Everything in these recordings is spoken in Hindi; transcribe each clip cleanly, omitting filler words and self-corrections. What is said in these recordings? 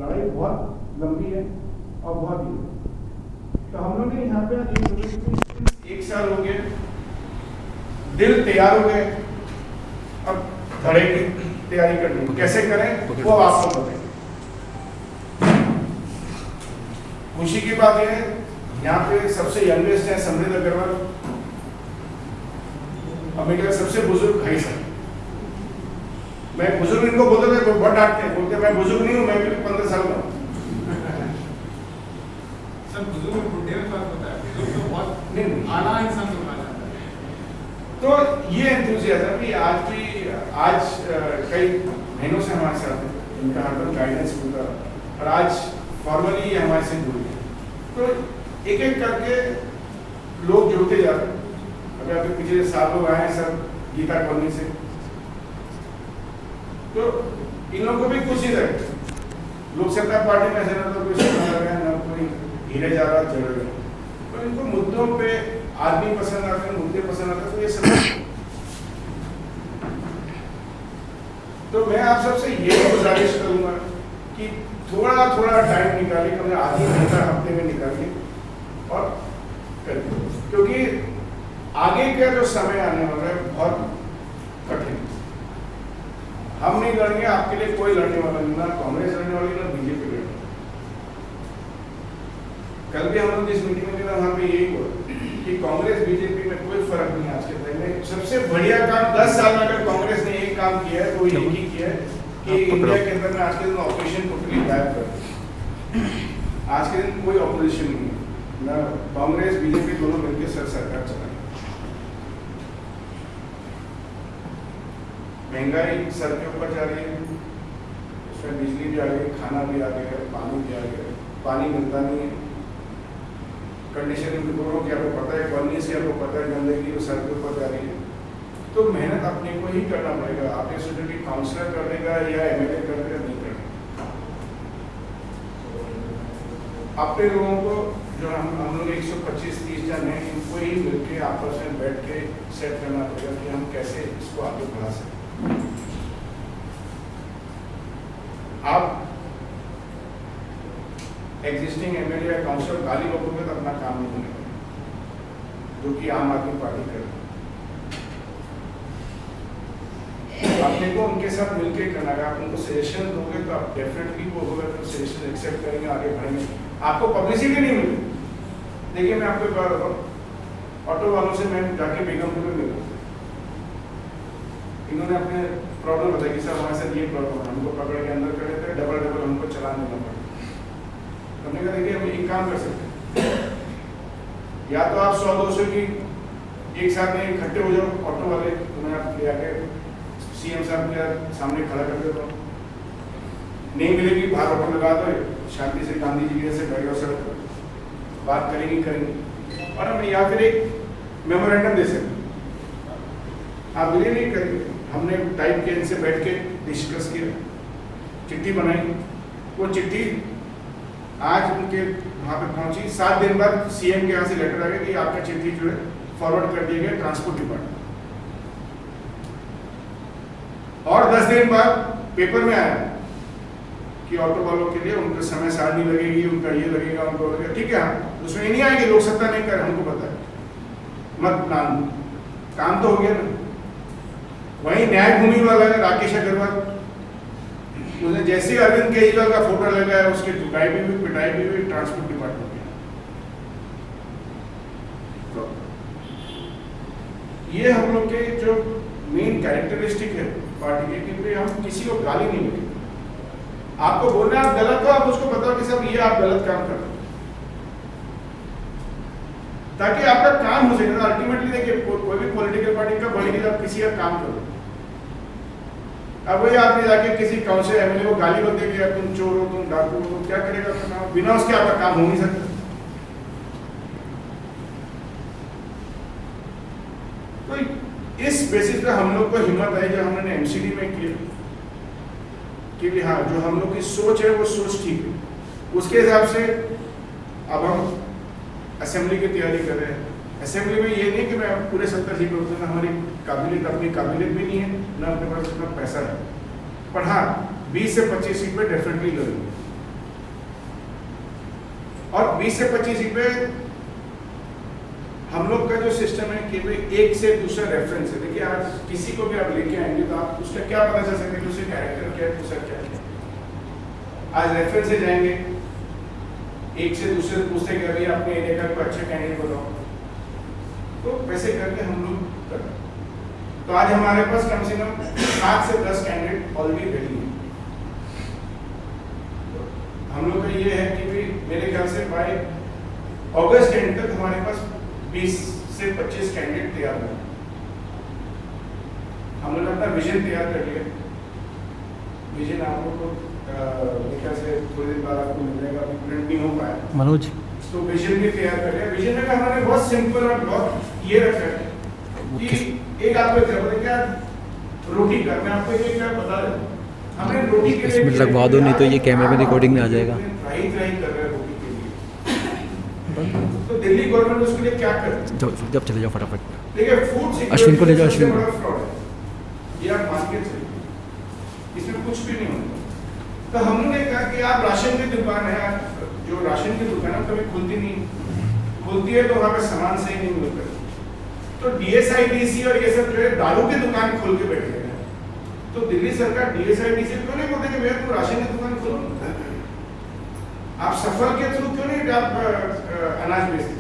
लड़ाई बहुत लंबी है और बहुत ही है। तो हम लोग ने यहाँ पे 1 साल हो गए, दिल तैयार हो गए, अब धड़े की तैयारी करनी कैसे करें वो आपको बताएंगे। खुशी की बात यह है यहाँ पे सबसे यंगेस्ट है समृद्ध अग्रवाल और मेरे सबसे बुजुर्ग भाई साहब। मैं बुजुर्ग इनको बोलते थे, बहुत डांटते हैं, बोलते मैं बुजुर्ग नहीं हूँ, मैं भी 15 साल का हूँ। सर बुजुर्ग बुढ़े में फर्क होता है, बुजुर्ग तो बहुत नहीं आला इंसान को माना जाता है। तो ये एंथुसियाज्म भी आज कई महीनों से हमारे साथ है, इनका हरदम गाइडेंस मिलता है और आज फॉर्मली ये हमारे से जुड़ गए। तो एक एक करके लोग जुड़ते जा रहे हैं। अभी आपके पिछले साल लोग आए हैं सब गीता कॉलोनी से, तो इन लोगों को भी खुशी रहे। लोक समता पार्टी में ऐसा ना तो कोई सोना लगा है, ना कोई हीरे जा रहा चढ़ रहा, तो इनको मुद्दों पे आदमी पसंद आते हैं, मुद्दे पसंद आते हैं, तो ये सब। तो मैं आप सबसे ये गुजारिश करूंगा कि थोड़ा थोड़ा टाइम निकालिए, कम आधी घंटा हफ्ते में निकालिए और करिए, क्योंकि आगे का जो समय आने वाला है बहुत कठिन। हम नहीं लड़ेंगे, आपके लिए कोई लड़ने वाला नहीं, ना कांग्रेस लड़ने वाली ना बीजेपी लड़ने वाली। कल भी हम लोग जिस मीटिंग में गए वहां पे यही हुआ कि कांग्रेस बीजेपी में कोई फर्क नहीं है। आज के टाइम में सबसे बढ़िया काम 10 साल में अगर कांग्रेस ने एक काम किया है तो एक ही किया है कि इंडिया के अंदर में आज के दिन ऑपोजिशन टोटली गायब कर। आज के दिन कोई ऑपोजिशन नहीं है, ना कांग्रेस बीजेपी दोनों मिलकर सरकार चला। महंगाई सर के ऊपर जा रही है, उसमें बिजली भी आ गई, खाना भी आ गया, पानी भी आ गया, पानी मिलता नहीं है। कंडीशनिंग बोल रहा हूँ कि आपको पता है, कॉलोनी से आपको पता है गंदगी सर के ऊपर जा रही है। तो मेहनत अपने को ही करना पड़ेगा। आप ये सोचो कि काउंसलर कर देगा या एमएलए कर देगा, नहीं करेगा। अपने लोगों को जो हम लोग 125-30 जन हैं, इनको ही मिलके आपस में बैठ के सेट करना पड़ेगा कि हम कैसे इसको आगे बढ़ा सकते। आप एग्जिस्टिंग एमएलए या काउंसलर गाली बकोगे तो अपना काम नहीं होने, जो कि आम आदमी पार्टी कर रही है। अपने को उनके साथ मिलकर करना है। आप उनको सजेशन दोगे तो आप डेफिनेटली वो होगा तो सजेशन एक्सेप्ट करेंगे, आगे बढ़ेंगे। आपको पब्लिसिटी नहीं मिली। देखिए मैं आपको एक बात बताऊँ, ऑटो वालों से मैं जाके बेगमपुर में मिला, इन्होंने अपने प्रॉब्लम बताई कि सर हमारे साथ ये प्रॉब्लम है, हमको पकड़ के अंदर कर देते हैं, डबल हमको चलान देना पड़ता है। हमने कहा देखिए हम एक काम कर सकते हैं, या तो आप 100-200 की एक साथ में इकट्ठे हो जाओ ऑटो वाले, तो मैं आप ले आके सीएम साहब के सामने खड़ा कर देता हूँ। नहीं मिलेगी बाहर ऑटो लगा दो, शांति से गांधी जी के जैसे बैठ जाओ, सड़क बात करेंगे और हम या फिर एक मेमोरेंडम दे सकते। आप बिलीव नहीं करेंगे, हमने टाइप किया, इनसे बैठ के डिस्कस किया, चिट्ठी बनाई। वो चिट्ठी आज उनके वहाँ पे पहुंची। 7 दिन बाद सीएम के यहाँ से लेटर आ गया कि आपका चिट्ठी जो है फॉरवर्ड कर दिया गया ट्रांसपोर्ट डिपार्टमेंट। और 10 दिन बाद पेपर में आया कि ऑटो वालों के लिए उनका समय सारणी लगेगी, उनका ये लगेगा, उनको लगेगा। ठीक है, उसमें नहीं आएंगे, लोक सत्ता नहीं कर, हमको पता है, मत नाम, काम तो हो गया ना। वही न्याय भूमि वाला है राकेश अग्रवाल, उसने जैसे अरविंद केजरीवाल का फोटो लगाया उसकी धुलाई भी हुई, पिटाई भी हुई ट्रांसपोर्ट डिपार्टमेंट में। तो ये हम लोग के जो मेन कैरेक्टरिस्टिक है पार्टी के, क्योंकि हम किसी को गाली नहीं देते। आपको बोलना आप गलत हो, आप उसको बताओ कि साहब ये आप गलत काम कर रहे हो, ताकि आपका काम हो सके। अल्टीमेटली देखिए कोई भी पॉलिटिकल पार्टी का बढ़ेगी जब किसी का काम करो। अब वही आपने जाके किसी काउंसिल एमएलए को गाली बक देगी, तुम चोर हो, तुम डाकू हो, तो क्या करेगा अपना काम? बिना उसके आपका काम हो नहीं सकता। तो इस बेसिस पे हम लोग को हिम्मत आई जब हमने एमसीडी में किया कि हाँ जो हम लोग की सोच है वो सोच ठीक है। उसके हिसाब से अब हम असेंबली की तैयारी कर रहे हैं। असेंबली में ये नहीं कि मैं पूरे 70 सीट में, हमारी काबिलियत अपनी काबिलियत भी नहीं है, ना अपने पास इतना पैसा है, पर हाँ 20 से 25 सीट पे डेफिनेटली लड़ेंगे। और 20 से 25 रुपये हम लोग का जो सिस्टम है कि भाई एक से दूसरा रेफरेंस है। देखिए आज किसी को भी आप लेके आएंगे तो आप उसका क्या पता चल सकता है कि उसके कैरेक्टर क्या है, दूसरा क्या है। आज रेफरेंस से जाएंगे, एक से दूसरे से पूछते कि अभी अपने एरिया का कोई अच्छा कैंडिडेट बताओ, तो वैसे करके हम लोग कर। तो आज हमारे पास कम से कम 7 से 10 कैंडिडेट ऑलरेडी रेडी हैं। हम लोग का ये है कि भाई मेरे ख्याल से बाय अगस्त एंड तक हमारे पास 20 से 25 कैंडिडेट तैयार हुए। हम लोग अपना विजन तैयार कर लिया। विजन आप लोग को मेरे ख्याल से थोड़ी दिन बाद आपको मिल जाएगा, अभी प्रिंट नहीं हो पाया मनोज। तो विजन भी तैयार कर लिया। विजन में हमारे बहुत सिंपल और बहुत ये रखा है कि एक आपको क्या बोले क्या रोटी कर, मैं आपको ये क्या बता दूं, हमने रोटी के लिए इसमें लगवा दो, नहीं तो ये कैमरे में रिकॉर्डिंग में आ जाएगा। ट्राई कर रहे हैं रोटी के लिए। तो दिल्ली गवर्नमेंट उसके लिए क्या कर रही है? जब चले जाओ फटाफट। देखिए फूड सिक्योरिटी अश्विन को ले जाओ, अश्विन को। फ्रॉड है, ये आप मान के चलिए, इसमें कुछ भी नहीं होता। तो हमने कहा कि आप राशन की दुकान है, जो राशन की दुकान है कभी खुलती नहीं, खुलती है तो वहाँ पे सामान सही नहीं मिलता। तो DSIDC और ये सब जो है दारू की दुकान खोल के बैठे हैं। तो दिल्ली सरकार DSIDC क्यों नहीं बोलते कि भैया तुम राशन की दुकान खोलो, आप सफल के थ्रू क्यों नहीं आप अनाज बेचते?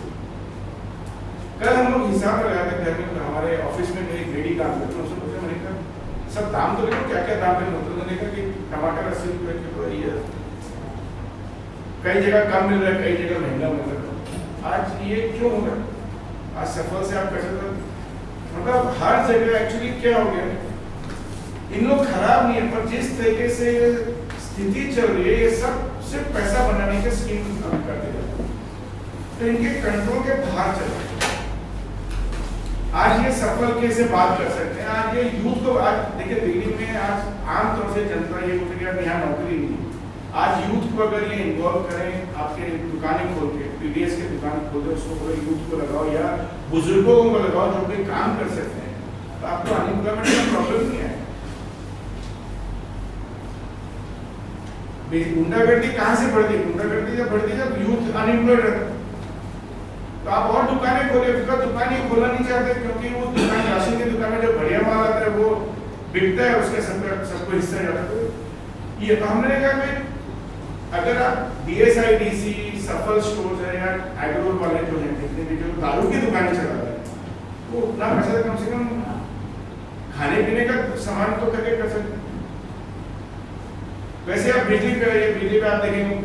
कल हम लोग हिसाब लगाए थे घर में, हमारे ऑफिस में मेरी लेडी काम करती है, उसने पूछा, मैंने कहा सब दाम तो लिखो, क्या क्या दाम है? मतलब मैंने कहा कि टमाटर 80 रुपए किलो है, कई जगह कम मिल रहा है, कई जगह महंगा मिल रहा है। आज ये क्यों हो रहा है? आज सफल से आप कैसे, मतलब हर जगह एक्चुअली क्या हो गया, इन लोग खराब नहीं है, पर जिस तरीके से स्थिति चल रही है, ये सब सिर्फ पैसा बनाने के स्कीम करते हैं, तो इनके कंट्रोल के बाहर चल रहे हैं। आज ये सफल कैसे बात कर सकते हैं? आज ये यूथ को, आज देखिए दिल्ली में आज आमतौर से जनता ये बोलती है यहाँ नौकरी नहीं है। आज यूथ को अगर ये इन्वॉल्व करें, आपके दुकानें खोल के, PDS की दुकान खोल के, उसको पूरे यूथ को लगाओ या बुजुर्गों को लगाओ जो भी काम कर सकते हैं, तो आपको अनएम्प्लॉयमेंट का प्रॉब्लम नहीं है। गुंडागर्दी कहाँ से बढ़ती है? गुंडागर्दी जब बढ़ती है जब यूथ अनएम्प्लॉयड रहता है। तो आप और दुकानें खोले, उसका दुकान ये खोलना नहीं चाहते क्योंकि वो दुकान, राशन की दुकान में जो बढ़िया माल आता है वो बिकता है, उसके सबको हिस्सा जाता है। ये तो हमने कहा भाई अगर आप DSIDC, सफल स्टोर्स है या एग्रो वाले जो हैं, जितने भी जो दारू की दुकानें चला रहे हैं, वो उतना पैसा कम से कम खाने पीने का सामान तो करके कर सकते हैं। वैसे आप बिजली पे आइए, बिजली पे आप देखेंगे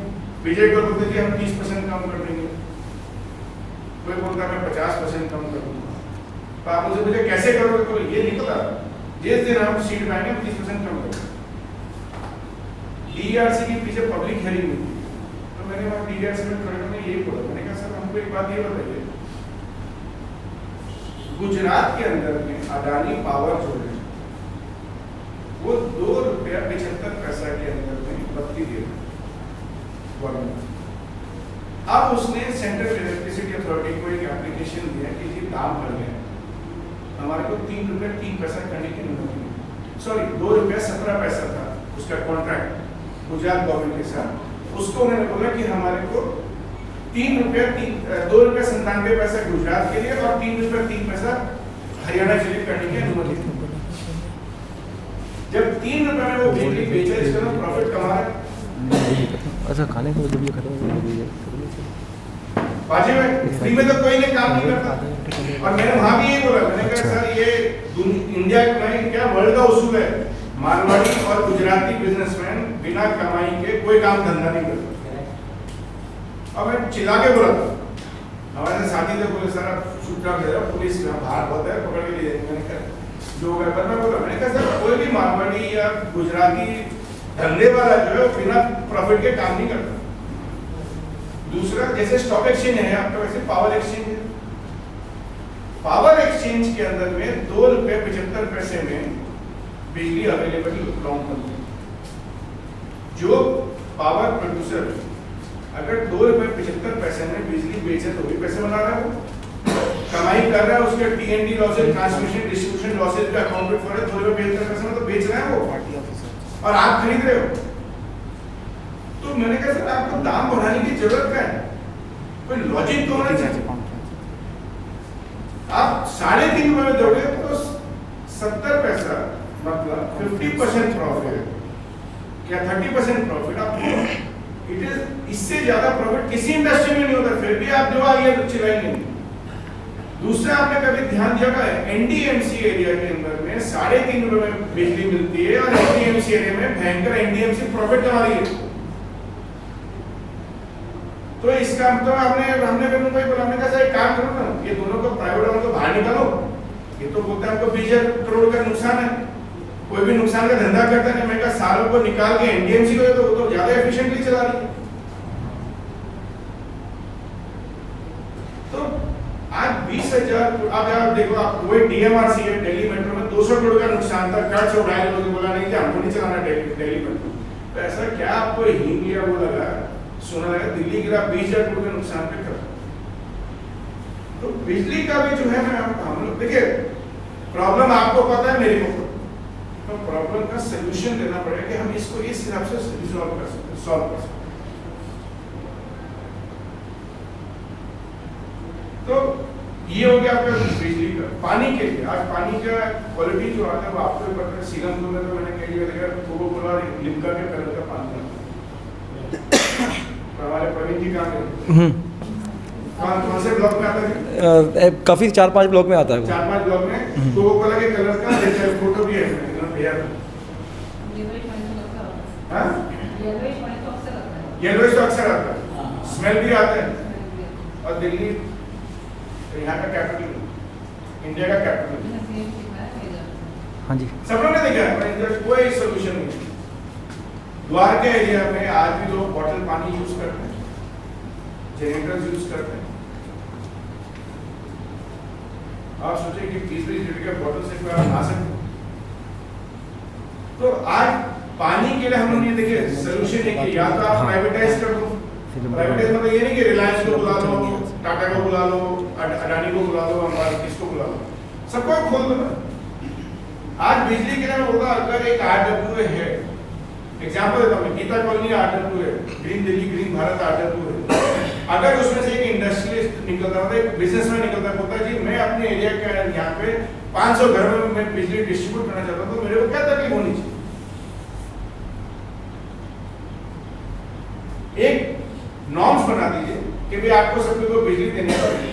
विजय को बोलते कि हम 30% कम कर देंगे, कोई बोलता है मैं 50% कम कर दूंगा। तो आप मुझे पूछे कैसे करोगे? तो ये निकला जिस दिन हम सीट पाएंगे 30% कम करेंगे। DRC के पीछे पब्लिक हियरिंग हुई, तो मैंने वहाँ DRC में खड़े होकर यही बोला, मैंने कहा सर हमको एक बात ये बताइए, गुजरात के अंदर में अडानी पावर जो है वो ₹2.75 के अंदर में बत्ती दे रहा है गवर्नमेंट। अब उसने सेंट्रल इलेक्ट्रिसिटी अथॉरिटी को एक एप्लीकेशन दिया कि जी दाम बढ़ गया, हमारे को ₹3.03 करने की अनुमति नहीं, सॉरी ₹2.17 था उसका कॉन्ट्रैक्ट गुजरात गवर्नमेंट के साथ। उसको उन्होंने बोला कि हमारे को ₹2.97 गुजरात के लिए और ₹3.03 हरियाणा के लिए करने की अनुमति थी। जब ₹3 में वो बिजली बेचा, इसका प्रॉफिट कमा रहा है। अच्छा खाने को जब ये खत्म हो गई बाजी में फ्री में तो कोई नहीं काम नहीं करता। और मैंने वहाँ भी यही बोला, मैंने कहा सर ये इंडिया में क्या वर्ल्ड का उसूल है, मारवाड़ी और गुजराती बिजनेसमैन बिना कमाई के कोई काम धंधा नहीं करता। और मैं चिल्ला के बोला था, हमारे साथी थे, बोले सर आप चुपचाप रह जाओ, पुलिस बाहर बहुत है पकड़ के ले जाएंगे। मैंने कहा जो होगा, पर मैं बोला, मैंने कहा सर कोई भी मारवाड़ी या गुजराती धंधे वाला जो है बिना प्रॉफिट के काम नहीं करता। दूसरा जैसे स्टॉक एक्सचेंज है आपका, वैसे पावर एक्सचेंज है। पावर एक्सचेंज के अंदर में ₹2.75 में बिजली अवेलेबल लॉन्ग टर्म में। जो पावर प्रोड्यूसर अगर ₹2.75 में बिजली बेचे तो भी पैसे बना रहा है, कमाई कर रहा है, उसके TND losses, transmission distribution losses का अकाउंटेड फॉर है, ₹2.75 में तो बेच रहा है वो, और आप खरीद रहे हो। तो मैंने कहा सर आपको दाम बढ़ाने की जरूरत क्या है? कोई लॉजिक तो होना चाहिए। आप 3.5 रुपए में दोगे तो 70 पैसा मतलब 50% प्रॉफिट क्या 30% प्रॉफिट आपको, इट इज इससे ज्यादा प्रॉफिट किसी इंडस्ट्री में नहीं होता, फिर भी आप जो आगे चिल्लाएंगे। दूसरा आपने कभी ध्यान दिया होगा एनडीएमसी एरिया के अंदर में 3.5 रुपए में बिजली मिलती है और एनडीएमसी एरिया में भयंकर एनडीएमसी प्रॉफिट कमा रही है। तो इसका मतलब हमने फिर मुंबई बोला, हमने कहा एक काम करो ना, ये दोनों को प्राइवेट वालों को बाहर निकालो। ये तो बोलते हैं हमको 20 करोड़ का नुकसान है, कोई भी नुकसान का धंधा करता नहीं। मैं कहा सालों को निकाल के एनडीएमसी को तो वो तो ज्यादा एफिशिएंटली चला रही है। तो आज 20,000 आप देखो, आप वही डीएमआरसी है दिल्ली मेट्रो में 200 करोड़ का नुकसान था, कर्ज उठाए लोगों ने बोला नहीं कि हमको नहीं चलाना दिल्ली मेट्रो। तो ऐसा क्या आपको हिंग लिया वो लगा, सुना लगा दिल्ली गिरा 20,000 करोड़ के नुकसान पे कर। तो बिजली का भी जो है ना, हम लोग देखिए प्रॉब्लम आपको पता है, मेरे को तो प्रॉब्लम का सलूशन देना पड़ेगा कि हम इसको इस हिसाब से सॉल्व कर सकते। तो ये हो गया आपका बिजली का। पानी के लिए आज पानी का क्वालिटी जो आता है वो आपको पता है। सीरमपुर में तो मैंने कई जगह देखा कोको-कोला और लिम्का के कलर का पानी आता है। हमारे प्रवीण जी कहाँ गए? कौन से ब्लॉक में आता है? काफ़ी 4-5 ब्लॉक में आता है। 4-5 ब्लॉक में कोको-कोला के कलर का जैसे फोटो भी है भैया। हाँ? येलोइश तो अक्सर आता है, स्मेल भी आता है। और दिल्ली यहाँ का कैपिटल, इंडिया का कैपिटल। हाँ जी, सब लोग ने देखा है, कोई सोल्यूशन नहीं। द्वारका एरिया में आज भी लोग बॉटल पानी यूज करते हैं, जनरेटर्स यूज करते हैं। आप सोचिए कि 20-20 लीटर के बॉटल से कोई आप नहा सकते। तो आज पानी के लिए हम लोग ये देखिए सोल्यूशन है कि या तो आप प्राइवेटाइज कर दो। प्राइवेटाइज मतलब ये नहीं कि रिलायंस को बुला लो, टाटा को बुला लो, अडानी को बुला लो, अंबानी किसको बुला लो, सबको खोल दो ना। आज बिजली के लिए होगा, अगर एक आरडब्ल्यू है, एग्जांपल देता हूँ, गीता कॉलोनी आरडब्ल्यू है, green Delhi green Bharat RWA है। अगर उसमें से एक इंडस्ट्रियलिस्ट निकलता है, एक बिजनेसमैन निकलता है, बोलता है जी मैं अपने एरिया के यहाँ पे 500 घर में मैं बिजली डिस्ट्रीब्यूट करना चाहता हूँ, तो मेरे को क्या तकलीफ होनी चाहिए? एक नॉर्म्स बना दीजिए कि भाई आपको सबको को बिजली देनी पड़ेगी,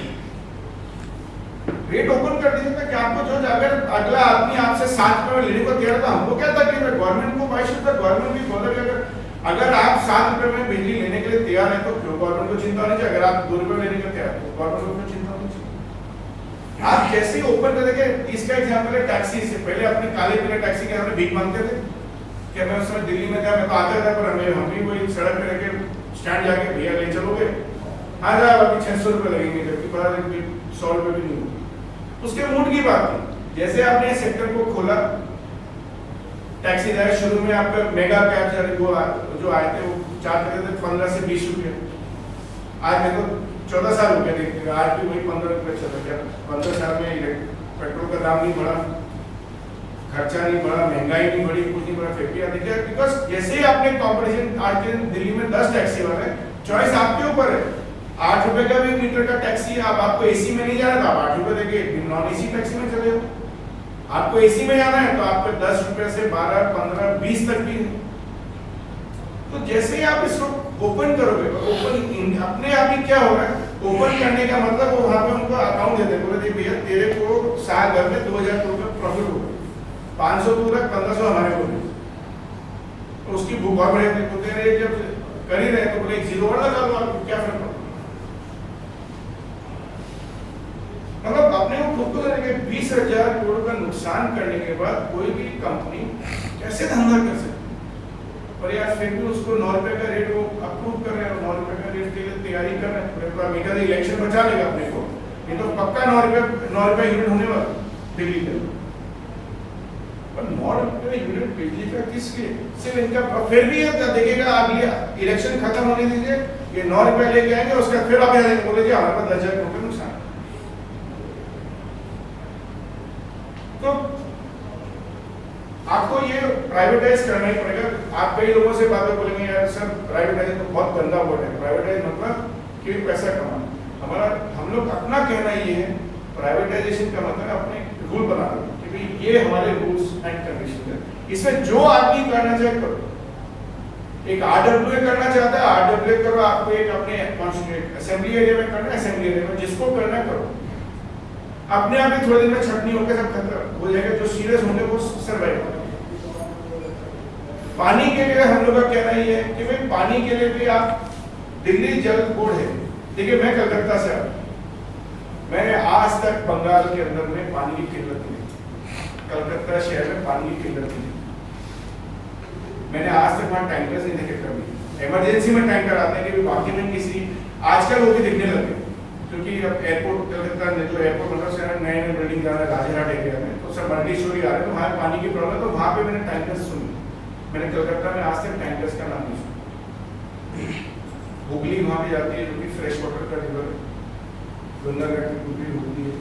रेट ओपन कर दीजिए ताकि आपको जो अगर अगला आदमी आपसे 7 रुपए में लेने को तैयार था, हमको क्या तकलीफ है? गवर्नमेंट को 22 रुपए, गवर्नमेंट भी बोल रही है अगर आप 7 रुपए में बिजली लेने के लिए तैयार है तो क्यों गवर्नमेंट को चिंता नहीं चाहिए? अगर आप 2 रुपए लेने के लिए तैयार तो गवर्नमेंट को चिंता नहीं चाहिए। आप जैसे ही ओपन कर देंगे, इसका एग्जाम्पल है टैक्सी से। पहले अपने काले पीले टैक्सी के हमने भीख मांगते थे कि मैं उस समय दिल्ली में था, मैं तो आता था, पर हम भी वही सड़क पे रह के स्टैंड जाके भैया ले चलोगे, हाँ साहब अभी 600 रुपए लगेंगे, जबकि पता है कि 100 रुपए भी नहीं होगी। उसके मूड की बात थी। जैसे आपने इस सेक्टर को खोला, टैक्सी ड्राइवर शुरू में आपका मेगा कैब वो जो आए थे वो चार्ज करते थे 15 से 20 रुपये। आज मैं तो 14 साल हो गया देखते, आज भी वही 15 रुपये चल रहा है। 15 साल में पेट्रोल का दाम नहीं बढ़ा, खर्चा नहीं बढ़ा, महंगाई नहीं बढ़ी, कुछ नहीं बढ़ा, फिर भी देखिए बिकॉज जैसे ही आपने कॉम्पिटिशन, आज के दिल्ली में 10 टैक्सी वाले, चॉइस आपके ऊपर है। 8 रुपए का भी मीटर का टैक्सी, अब आपको एसी में नहीं जाना, तो आप 8 रुपए देके नॉन एसी टैक्सी में चले जाओ। आपको एसी में जाना है तो आपको 10 रुपए से 12, 15, 20 तक भी है। तो जैसे ही आप इसको ओपन करोगे, ओपन अपने आप ही क्या होगा, ओपन करने का मतलब वो वहां पे उनको अकाउंट देते हैं, बोले भैया तेरे को साल भर में 2000 करोड़ का प्रॉफिट होगा, 500 तू रख, 1500 हमारे को दे। तो उसकी भूख और बढ़े बोलते हैं, जब कर ही रहे तो बोले 0 और लगा लो, आपको क्या फर्क पड़ता? मतलब अपने को खुद को देने के 20,000 करोड़ का नुकसान करने के बाद कोई भी कंपनी कैसे धंधा कर सकती? और यार फिर भी उसको 9 रुपए का रेट वो अप्रूव कर रहे हैं, 9 रुपए का रेट के लिए तैयारी कर रहे हैं। तो अमेरिका इलेक्शन बचा लेगा अपने को, ये तो पक्का 9 रुपए यूनिट होने वाला दिल्ली के। पर 9 रुपए यूनिट बिजली का किस लिए? सिर्फ इनका, फिर भी ये देखिएगा अगले इलेक्शन खत्म होने दीजिए, ये 9 रुपए लेके आएंगे, उसका फिर आप यहाँ बोले जी हमारे पास 10,000 करोड़ का नुकसान। तो आपको ये प्राइवेटाइज करना ही पड़ेगा। आप कई लोगों से बातें बोलेंगे यार सर प्राइवेटाइज तो बहुत गंदा वर्ड है। प्राइवेटाइज मतलब कि पैसा कमाना। हमारा हम लोग अपना कहना ये है, प्राइवेटाइजेशन का मतलब अपने रूल बना रहे हैं कि भाई ये हमारे रूल्स एंड कंडीशन है, इसमें जो आदमी करना चाहे करो। एक आरडब्ल्यूए करना चाहता है आरडब्ल्यूए करो, आपको एक अपने असेंबली एरिया में करना है असेंबली एरिया में, जिसको करना है करो। अपने आप ही थोड़े दिन में छटनी होकर सब खत्म हो जाएगा, जो सीरियस होंगे वो सर्वाइव करेंगे। पानी के लिए हम लोग का कहना ये है कि भाई पानी के लिए भी आप दिल्ली जल बोर्ड है। देखिए मैं कलकत्ता से आता हूं, मैंने आज तक बंगाल के अंदर में पानी की किल्लत नहीं, कलकत्ता शहर में पानी की किल्लत नहीं, मैंने आज तक वहाँ टैंकर्स नहीं देखे कभी। इमरजेंसी में टैंकर आते हैं कि बाकी में किसी आजकल वो भी दिखने लगे, क्योंकि अब एयरपोर्ट कलकत्ता में जो एयरपोर्ट मतलब से नए नए बिल्डिंग जा रहे हैं राजघाट एरिया में, तो सब मल्टी स्टोरी आ रहे हैं, तो वहाँ पानी की प्रॉब्लम, तो वहाँ पे मैंने टैंकर्स सुनी। मैंने कलकत्ता में आज तक टैंकर्स का नाम नहीं सुना। हुगली वहाँ पे जाती है जो कि फ्रेश वाटर का रिवर है, गंगा घाट की हुगली होती है,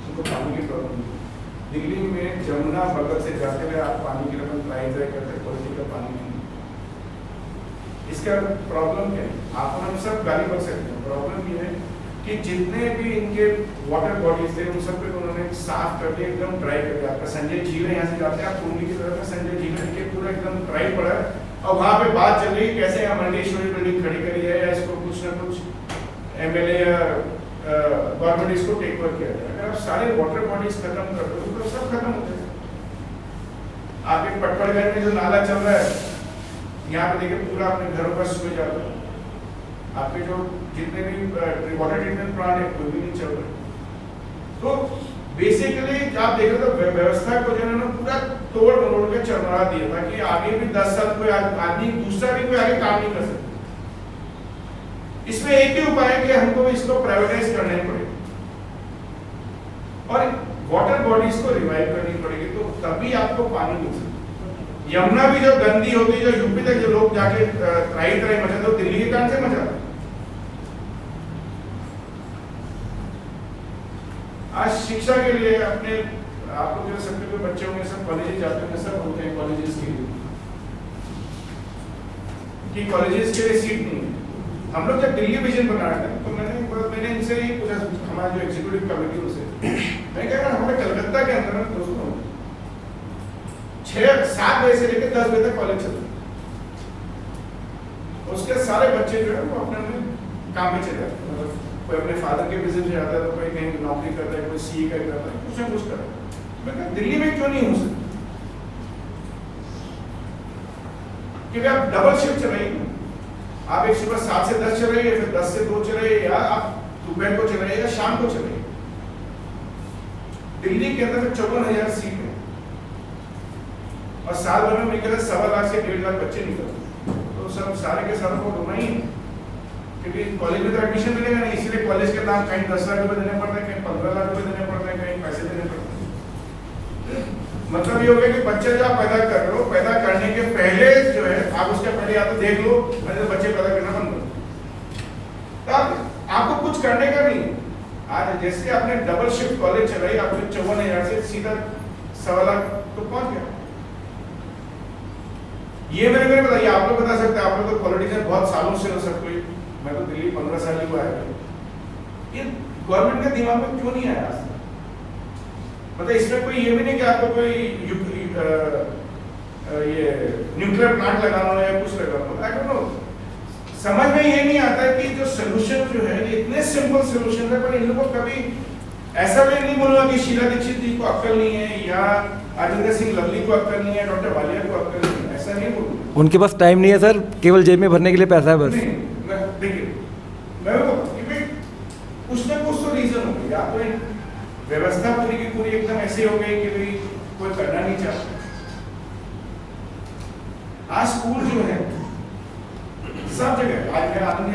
उनको पानी की प्रॉब्लम नहीं। दिल्ली में जमुना बगल से जाते हुए आप पानी की रकम ट्राई करते, क्वालिटी का पानी नहीं। इसका प्रॉब्लम क्या है? आप हम सब गाली कर सकते हैं, प्रॉब्लम ये है कि जितने भी इनके वाटर बॉडीज थे उन सब पे उन्होंने साफ कर दिया, एकदम ड्राई कर दिया। आपका संजय झील यहाँ से जाते हैं आप कुंडली की तरफ में, संजय झील देखिए पूरा एकदम ड्राई पड़ा है, और वहाँ पे बात चल रही है कैसे यहाँ मल्टी स्टोरी बिल्डिंग खड़ी करी जाए या इसको कुछ ना कुछ एमएलए या गवर्नमेंट इसको टेक ओवर किया जाए। अगर आप सारे वाटर बॉडीज खत्म कर दो तो सब खत्म हो जाएगा। आपके पटपड़गढ़ में जो नाला चल रहा है, यहाँ पे देखिए पूरा अपने घरों पर सूख जाता है। आपके जो जितने भी वाटर ट्रीटमेंट प्लांट है कोई भी नहीं चल रहा। तो बेसिकली आप देख रहे तो व्यवस्था को जो है ना पूरा तोड़ मरोड़ के चरमरा दिया, ताकि आगे भी 10 साल कोई आदमी दूसरा भी कोई आगे काम नहीं कर सकता। इसमें एक ही उपाय है कि हमको इसको प्राइवेटाइज करना ही पड़ेगा और वाटर बॉडीज को रिवाइव करनी पड़ेगी, तो तभी आपको पानी मिल सकता। यमुना भी जो गंदी होती है, जो यूपी तक जो लोग जाके त्राही त्राही मचाते हैं, दिल्ली के कारण से मचाते। आज शिक्षा के लिए अपने आप लोग जो सबके जो बच्चे होंगे सब कॉलेजेस जाते हैं, सब बोलते हैं कॉलेजेस के लिए कि कॉलेजेस के लिए सीट नहीं है। हम लोग जब दिल्ली विजन बना रहे थे तो मैंने इनसे ही पूछा, हमारा जो एग्जीक्यूटिव कमेटी उनसे मैंने कहा हमारे कलकत्ता के अंदर में दोस्तों 6-7 बजे से लेकर 10 बजे तक कॉलेज चलता है, उसके सारे बच्चे जो है वो अपने काम में चले जाते हैं। मतलब कोई अपने फादर के बिजनेस में जाता है, तो कोई कहीं नौकरी करता है, कोई सीए का करता है, कुछ ना कुछ करता है। मैं कहा दिल्ली में क्यों नहीं हो सकता कि आप डबल शिफ्ट चलाइए, आप एक सुबह 7 से 10 चलाइए, फिर 10 से 2 चलाइए, या आप दोपहर को चलाइए या शाम को चलाइए। दिल्ली के अंदर 54,000 सीट है और साल भर में मेरे 1.25 लाख से 1.5 लाख बच्चे निकलते, तो सब सारे के सारे को होना ही है, क्योंकि कॉलेज में तो एडमिशन मिलेगा नहीं, इसीलिए कॉलेज के नाम कहीं 10 लाख रुपए देने पड़ते हैं, कहीं 15 लाख रुपए देने पड़ते हैं, कहीं पैसे देने पड़ते हैं। मतलब ये हो गया कि बच्चे जो आप पैदा कर रहे हो, पैदा करने के पहले जो है आप उसके पहले या तो देख लो पहले तो बच्चे पैदा करना बंद करो, तो आपको कुछ करने का नहीं। आज जैसे आपने डबल शिफ्ट कॉलेज चलाई, आपने 54,000 से सीधा 1.25 लाख तो पहुंच गया। ये मैंने नहीं बताया, आप लोग बता सकते हैं, आप लोग तो पॉलिटिशियन बहुत सालों से हो सब कोई, मैं तो दिल्ली 15 साल ही हुआ है। ये गवर्नमेंट के दिमाग में क्यों नहीं आया? मतलब इसमें कोई ये भी नहीं कि आपको कोई ये न्यूक्लियर प्लांट लगाना हो या कुछ लगाना हो, आई डोंट नो। समझ में ये नहीं आता कि जो सोल्यूशन जो है ये इतने सिंपल सोल्यूशन है, पर इन लोगों को कभी ऐसा भी नहीं बोलूंगा कि शीला दीक्षित जी को अक्ल नहीं है या राजेंद्र सिंह लवली को अक्ल नहीं है, डॉक्टर वालिया को अक्ल नहीं है, ऐसा नहीं बोलूंगा। उनके पास टाइम नहीं है सर, केवल जेब में भरने के लिए पैसा है बस। देखिए मैं कुछ ना कुछ तो रीजन हो गया, तो व्यवस्था पूरी की पूरी एकदम ऐसी हो गई कि भाई कोई करना नहीं चाहता। आज स्कूल जो है सब जगह, आज मैं आनंद